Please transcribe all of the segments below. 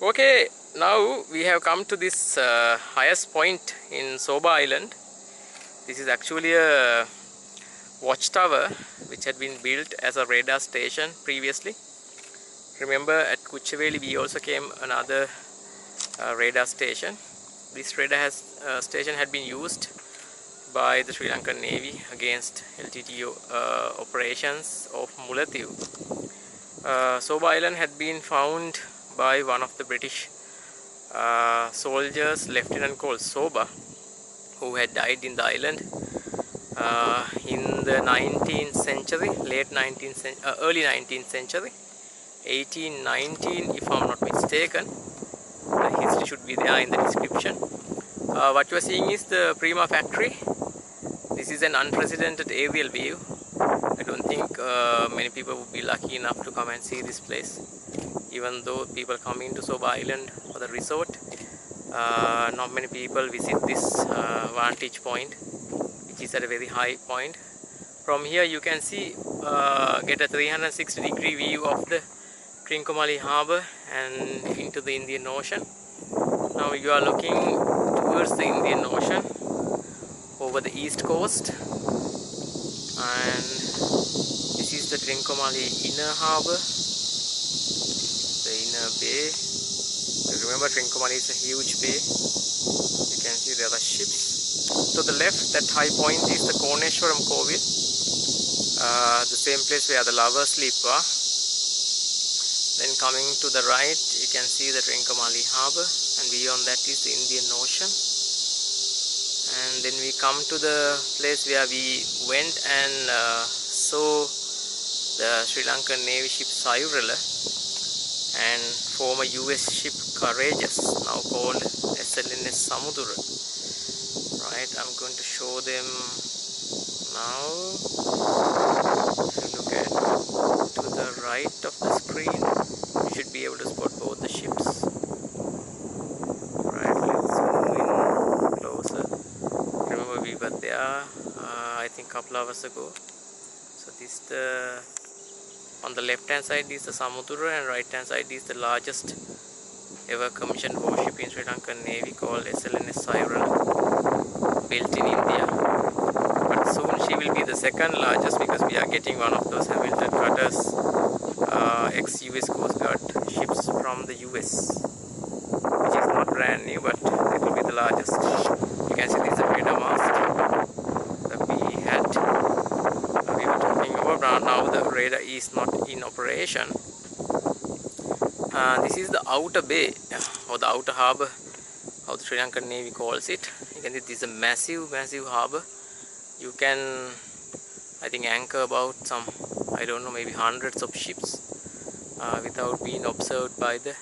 Okay, now we have come to this highest point in Soba Island. This is actually a watchtower which had been built as a radar station previously. Remember, at Kucheveli we also came another radar station. This radar station had been used by the Sri Lanka Navy against LTTO operations of Mullatiu. Soba Island had been found by one of the British soldiers, Lieutenant called Soba, who had died in the island in the 19th century, early 19th century, 1819 if I'm not mistaken. The history should be there in the description. What you are seeing is the Prima Factory. This is an unprecedented aerial view. I don't think many people would be lucky enough to come and see this place. Even though people come into Soba Island for the resort, not many people visit this vantage point, which is at a very high point. From here you can see, get a 360-degree view of the Trincomalee Harbor and into the Indian Ocean. Now you are looking towards the Indian Ocean over the east coast, and this is the Trincomalee Inner Harbor, the Inner Bay. Remember, Trincomalee is a huge bay. You can see there are ships. To the left, that high point is the Koneswaram Kovil, the same place where the lovers sleep are. Then coming to the right, you can see the Trincomalee Harbor, and beyond that is the Indian Ocean. And then we come to the place where we went and saw the Sri Lanka Navy ship Sayurala and former US ship Courageous, now called SLNS Samudura. Right, I'm going to show them now. If you look at to the right of the screen, you should be able to spot both the ships. Right, let's zoom in closer. Remember, we were there I think a couple hours ago. So this on the left hand side is the Samudra, and right hand side is the largest ever commissioned warship in Sri Lankan Navy called SLNS Sayurala, built in India. But soon she will be the second largest, because we are getting one of those Hamilton cutters, ex-US Coast Guard ships from the US, which is not brand new, but it will be the largest. You can see this is a radar mast that we were talking about. Now the radar is not in operation. This is the outer bay, or the outer harbour, how the Sri Lankan Navy calls it. You can see this is a massive harbour. You can, I think, anchor about some, I don't know, maybe hundreds of ships without being observed by the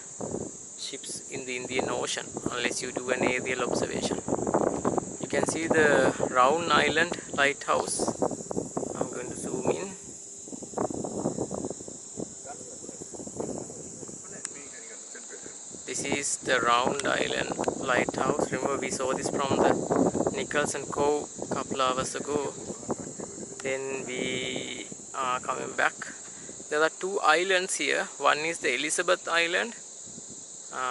ships in the Indian Ocean, unless you do an aerial observation. You can see the round Island Lighthouse. I'm going to zoom in. This is the round Island Lighthouse. Remember, we saw this from the Nicholson Cove a couple hours ago. Then we are coming back. There are two islands here. One is the Elizabeth Island,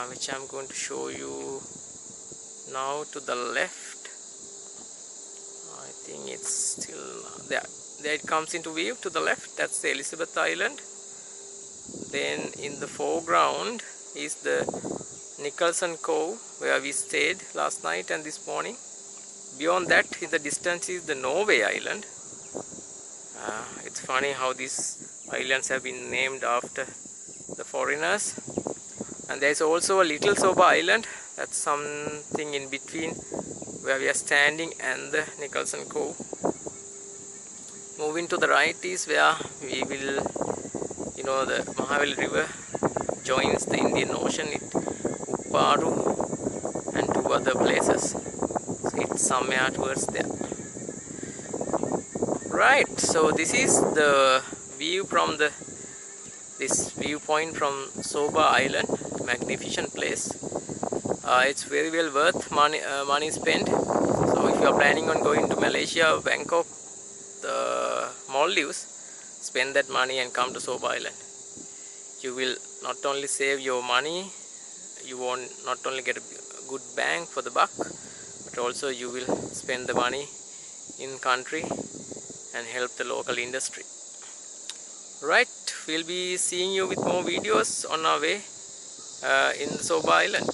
which I'm going to show you now. To the left, I think it's still there. There it comes into view to the left. That's the Elizabeth Island. Then in the foreground is the Nicholson Cove, where we stayed last night and this morning. Beyond that, in the distance, is the Norway Island. It's funny how these islands have been named after the foreigners. And there is also a little Soba Island. That's something in between where we are standing and the Nicholson Cove. Moving to the right is where we will, the Mahaweli River joins the Indian Ocean at Upparu and two other places. So it's somewhere towards there. Right, so this is the view from this viewpoint from Soba Island. Magnificent place. It's very well worth money spent. So if you are planning on going to Malaysia, Bangkok, the Maldives, spend that money and come to Soba Island. You will not only save your money, you won't not only get a good bang for the buck, but also you will spend the money in country and help the local industry. Right, we'll be seeing you with more videos on our way in the Soba Island.